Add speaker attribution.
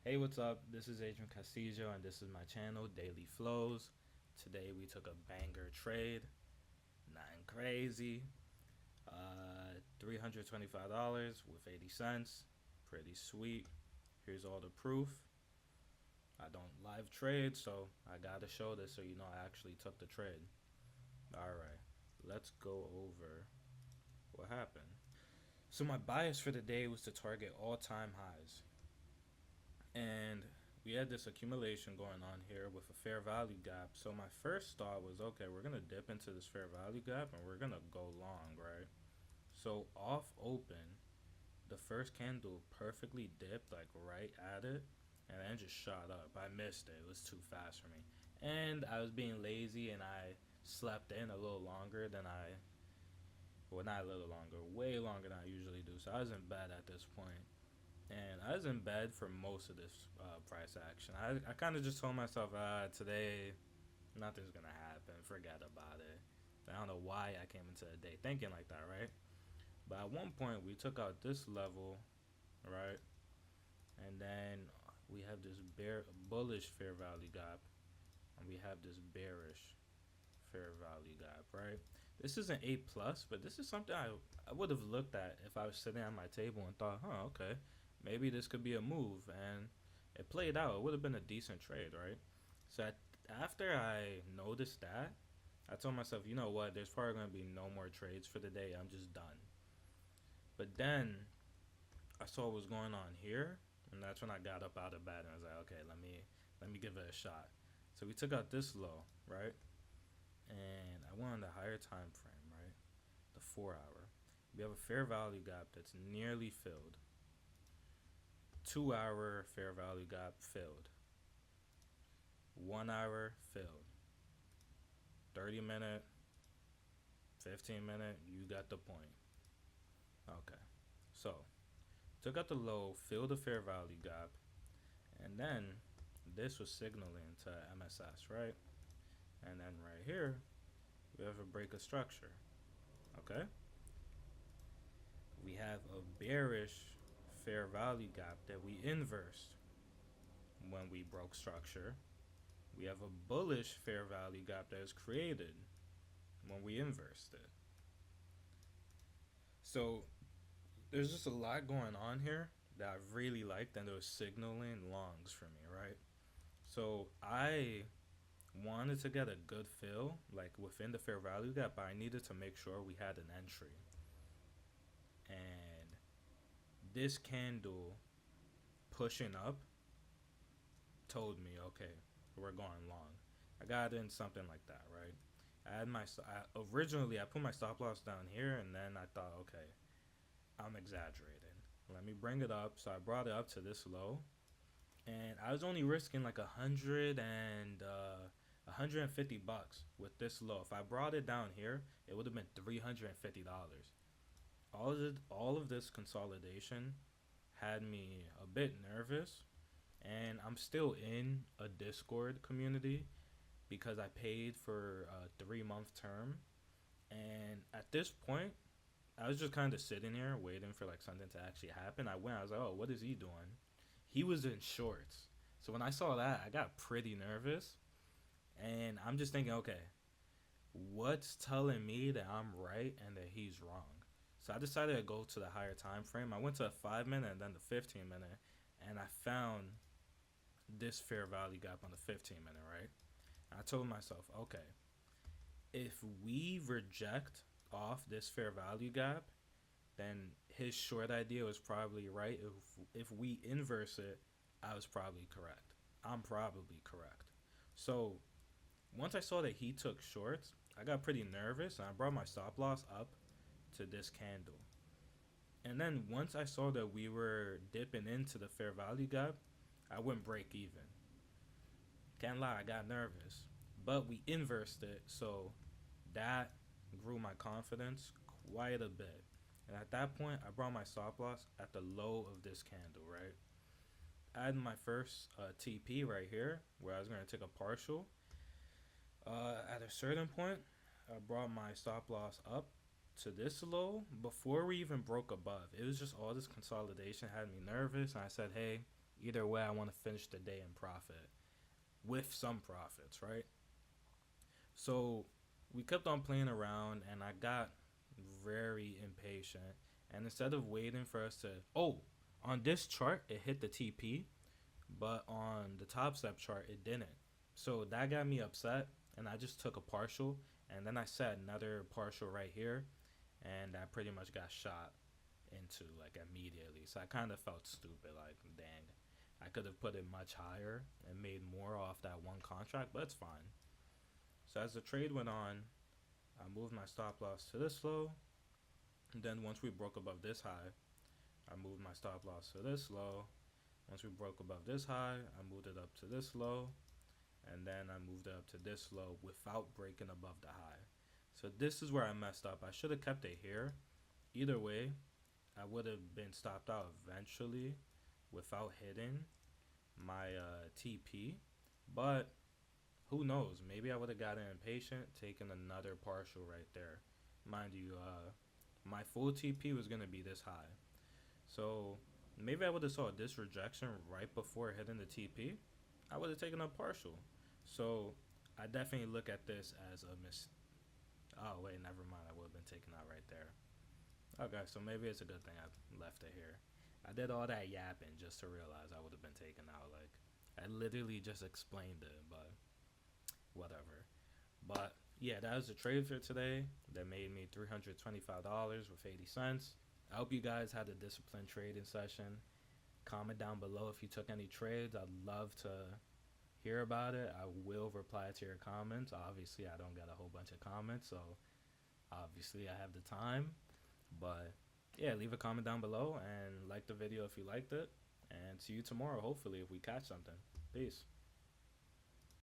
Speaker 1: Hey, what's up? This is Adrian Castillo, and this is my channel, Daily Flows. Today we took a banger trade, nothing crazy. $325 with 80 cents. Pretty sweet. Here's all the proof. I don't live trade, so I gotta show this so you know I actually took the trade. Alright, let's go over what happened. So, my bias for the day was to target all time highs. And we had this accumulation going on here with a fair value gap. So my first thought was, okay, we're gonna dip into this fair value gap and we're gonna go long, right? So off open, the first candle perfectly dipped like right at it and then just shot up. I missed it. It was too fast for me. And I was being lazy and I slept in a little longer than well, not a little longer, way longer than I usually do. So I was in bed at this point, and I was in bed for most of this price action. I kind of just told myself, today nothing's gonna happen. Forget about it. I don't know why I came into the day thinking like that, right? But at one point we took out this level, right, and then we have this bullish fair value gap, and we have this bearish fair value gap, right? This is an A plus, but this is something I would have looked at if I was sitting at my table and thought, okay, maybe this could be a move, and it played out. It would have been a decent trade, right? So after I noticed that, I told myself, you know what? There's probably going to be no more trades for the day. I'm just done. But then I saw what was going on here, and that's when I got up out of bed and I was like, okay, let me give it a shot. So we took out this low, right? And I went on the higher time frame, right? The 4 hour. We have a fair value gap that's nearly filled. 2 hour fair value gap filled. 1 hour filled. 30-minute, 15-minute, you got the point. Okay. So took out the low, filled the fair value gap, and then this was signaling to MSS, right? And then right here, we have a break of structure. Okay? We have a bearish fair value gap that we inversed when we broke structure. We have a bullish fair value gap that is created when we inversed it. So there's just a lot going on here that I really liked, and it was signaling longs for me, right? So I wanted to get a good fill, like within the fair value gap, but I needed to make sure we had an entry. And this candle pushing up told me, okay, we're going long. I got in something like that, right? Originally I put my stop loss down here, and then I thought, okay, I'm exaggerating. Let me bring it up. So I brought it up to this low, and I was only risking like 150 bucks with this low. If I brought it down here, it would have been $350. All of this consolidation had me a bit nervous, and I'm still in a Discord community because I paid for a 3 month term. And at this point, I was just kind of sitting here waiting for like something to actually happen. I was like, oh, what is he doing? He was in shorts. So when I saw that, I got pretty nervous. And I'm just thinking, okay, what's telling me that I'm right and that he's wrong? So I decided to go to the higher time frame. I went to a 5 minute and then the 15 minute, and I found this fair value gap on the 15 minute, right? And I told myself, okay, if we reject off this fair value gap, then his short idea was probably right. If we inverse it, I was probably correct. I'm probably correct. So once I saw that he took shorts, I got pretty nervous and I brought my stop loss up to this candle. And then once I saw that we were dipping into the fair value gap, I went break even. Can't lie, I got nervous. But we inversed it, so that grew my confidence quite a bit. And at that point, I brought my stop loss at the low of this candle, right? I had my first TP right here, where I was going to take a partial. At a certain point, I brought my stop loss up to this low before we even broke above. It was just all this consolidation had me nervous, and I said, hey, Either way, I want to finish the day in profit with some profits, right? So we kept on playing around, and I got very impatient. And instead of waiting for us to, oh, on this chart it hit the TP, but on the top step chart it didn't. So that got me upset, and I just took a partial, and then I set another partial right here, and I pretty much got shot into like immediately. So I kind of felt stupid, like dang, I could have put it much higher and made more off that one contract, but it's fine. So as the trade went on, I moved my stop loss to this low. And then once we broke above this high, I moved my stop loss to this low. Once we broke above this high, I moved it up to this low, and then I moved it up to this low without breaking above the high. So this is where I messed up. I should have kept it here. Either way, I would have been stopped out eventually without hitting my TP. But who knows? Maybe I would have gotten impatient, taken another partial right there. Mind you, my full TP was gonna be this high, so maybe I would have saw this rejection right before hitting the TP. I would have taken a partial. So I definitely look at this as a miss. Oh wait, never mind. I would have been taken out right there. Okay, so maybe it's a good thing I left it here. I did all that yapping just to realize I would have been taken out. Like I literally just explained it, but whatever. But yeah, that was the trade for today. That made me $325 with 80 cents. I hope you guys had a disciplined trading session. Comment down below if you took any trades. I'd love to hear about it. I will reply to your comments. Obviously, I don't get a whole bunch of comments, so obviously I have the time. But yeah, leave a comment down below and like the video if you liked it. And see you tomorrow, hopefully, if we catch something. Peace.